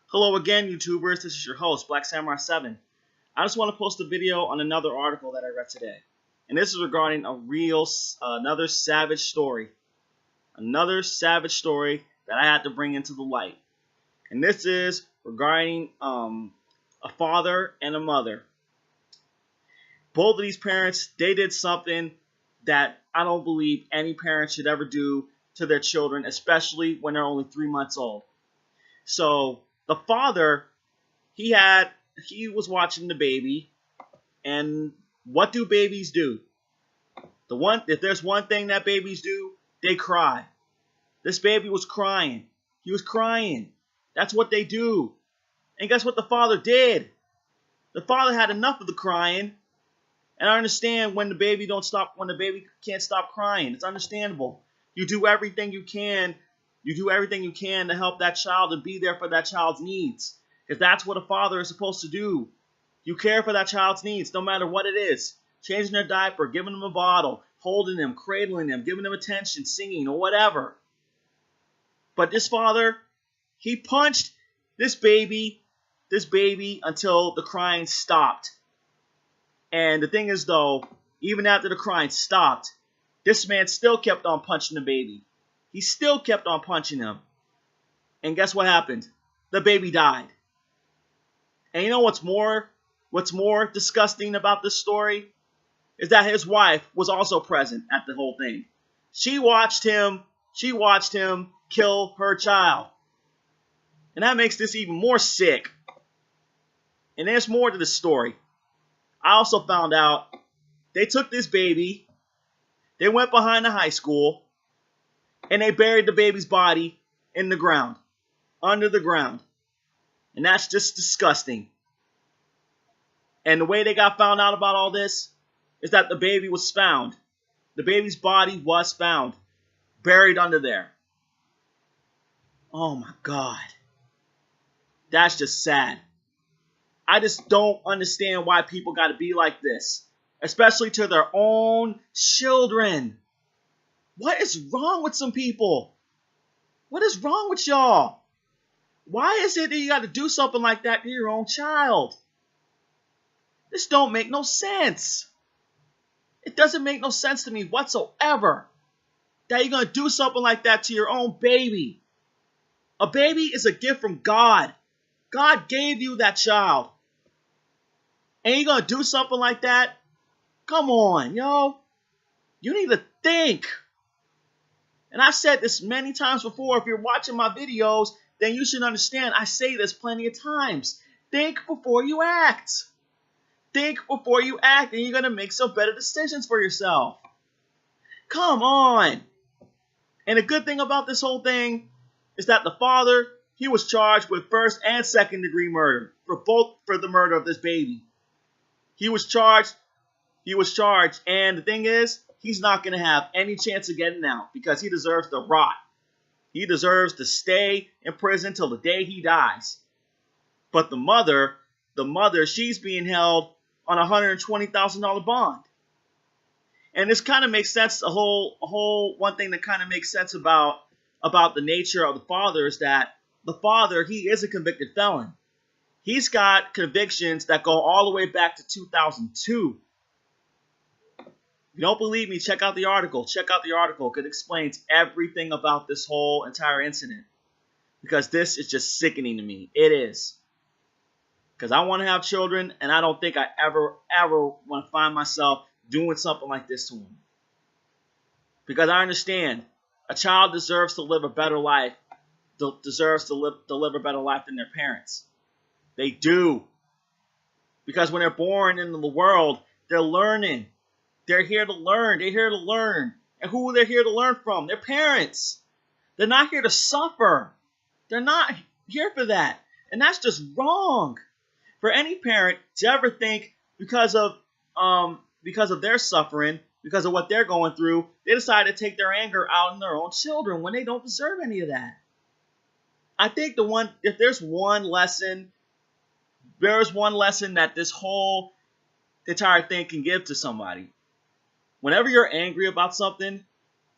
Hello again, YouTubers. This is your host, Black Samurai 7. I just want to post a video on another article that I read today. And this is regarding another savage story. Another savage story that I had to bring into the light. And this is regarding a father and a mother. Both of these parents, they did something that I don't believe any parent should ever do to their children, especially when they're only 3 months old. So the father, he was watching the baby, and what do babies do? If there's one thing that babies do, they cry. This baby was crying. He was crying. That's what they do. And guess what the father did? The father had enough of the crying. And I understand when the baby can't stop crying. It's understandable. You do everything you can. You do everything you can to help that child and be there for that child's needs. Because that's what a father is supposed to do. You care for that child's needs, no matter what it is. Changing their diaper, giving them a bottle, holding them, cradling them, giving them attention, singing, or whatever. But this father, he punched this baby until the crying stopped. And the thing is, though, even after the crying stopped, this man still kept on punching the baby. He still kept on punching him. And guess what happened? The baby died. And you know what's more disgusting about this story? Is that his wife was also present at the whole thing. She watched him kill her child. And that makes this even more sick. And there's more to the story. I also found out they took this baby, they went behind the high school, and they buried the baby's body in the ground, under the ground. And that's just disgusting. And the way they got found out about all this is that the baby was found. The baby's body was found, buried under there. Oh my God. That's just sad. I just don't understand why people got to be like this, especially to their own children. What is wrong with some people? What is wrong with y'all? Why is it that you got to do something like that to your own child? This don't make no sense. It doesn't make no sense to me whatsoever that you're going to do something like that to your own baby. A baby is a gift from God. God gave you that child. And you're going to do something like that? Come on, yo. You need to think. And I've said this many times before. If you're watching my videos, then you should understand I say this plenty of times. Think before you act. Think before you act, and you're going to make some better decisions for yourself. Come on. And the good thing about this whole thing is that the father, he was charged with first and second degree murder for the murder of this baby. He was charged, and the thing is, he's not going to have any chance of getting out because he deserves to rot. He deserves to stay in prison till the day he dies. But the mother, she's being held on a $120,000 bond. And this kind of makes sense. One thing that kind of makes sense about the nature of the father is that the father, he is a convicted felon. He's got convictions that go all the way back to 2002. If you don't believe me, check out the article. Check out the article. It explains everything about this whole entire incident. Because this is just sickening to me. It is. Because I want to have children, and I don't think I ever want to find myself doing something like this to them. Because I understand a child deserves to live a better life, deserves to live a better life than their parents. They do. Because when they're born into the world, they're learning. They're here to learn. They're here to learn. And who are they here to learn from? Their parents. They're not here to suffer. They're not here for that. And that's just wrong. For any parent to ever think because of their suffering, because of what they're going through, they decide to take their anger out on their own children when they don't deserve any of that. I think if there's one lesson that this whole entire thing can give to somebody. Whenever you're angry about something,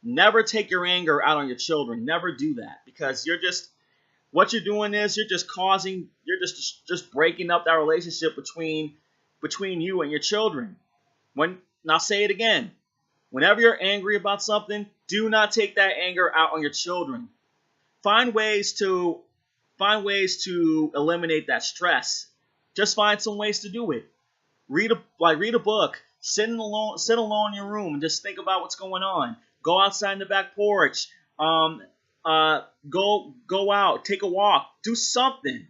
never take your anger out on your children. Never do that, because What you're doing is you're just breaking up that relationship between you and your children. Now say it again. Whenever you're angry about something, do not take that anger out on your children. Find ways to eliminate that stress. Just find some ways to do it. Read a book. Sit alone in your room and just think about what's going on. Go outside in the back porch. Go out. Take a walk. Do something.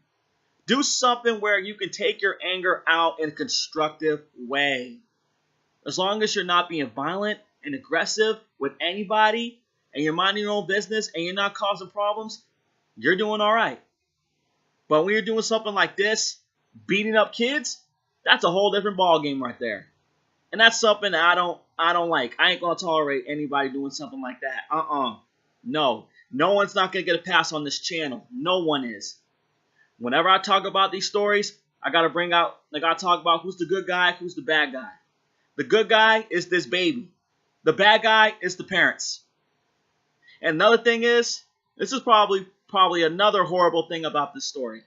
Do something where you can take your anger out in a constructive way. As long as you're not being violent and aggressive with anybody, and you're minding your own business, and you're not causing problems, you're doing all right. But when you're doing something like this, beating up kids, that's a whole different ballgame right there. And that's something that I don't like. I ain't gonna tolerate anybody doing something like that. No. No one's not gonna get a pass on this channel. No one is. Whenever I talk about these stories, I gotta talk about who's the good guy, who's the bad guy. The good guy is this baby. The bad guy is the parents. And another thing is, this is probably another horrible thing about this story,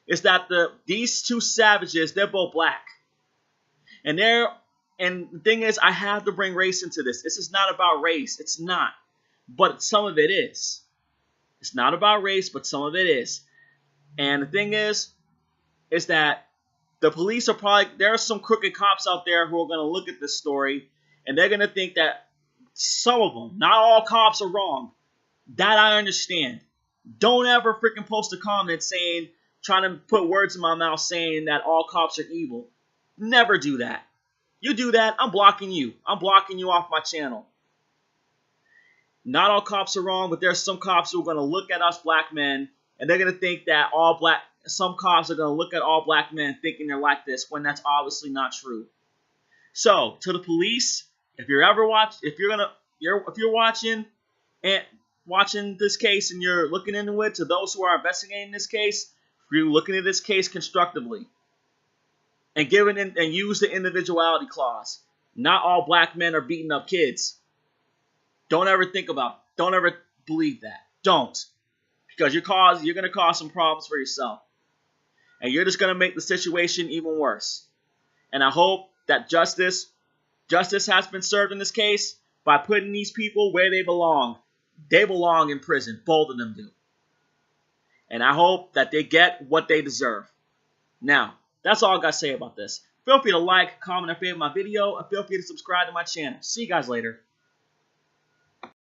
is that these two savages, they're both black. And the thing is, I have to bring race into this. This is not about race. It's not. But some of it is. It's not about race, but some of it is. And the thing is that the police there are some crooked cops out there who are going to look at this story, and they're going to think that some of them, not all cops are wrong. That I understand. Don't ever freaking post a comment trying to put words in my mouth saying that all cops are evil. Never do that. You do that, I'm blocking you. I'm blocking you off my channel. Not all cops are wrong, but there's some cops who are going to look at us black men, and they're going to think that some cops are going to look at all black men thinking they're like this, when that's obviously not true. So, to the police, if you're watching this case and you're looking into it, to those who are investigating this case, you're looking at this case constructively and use the individuality clause. Not all black men are beating up kids. Don't ever believe that. Don't. Because you're going to cause some problems for yourself. And you're just going to make the situation even worse. And I hope that justice has been served in this case by putting these people where they belong. They belong in prison. Both of them do. And I hope that they get what they deserve. Now, that's all I got to say about this. Feel free to like, comment, and favorite my video, and feel free to subscribe to my channel. See you guys later.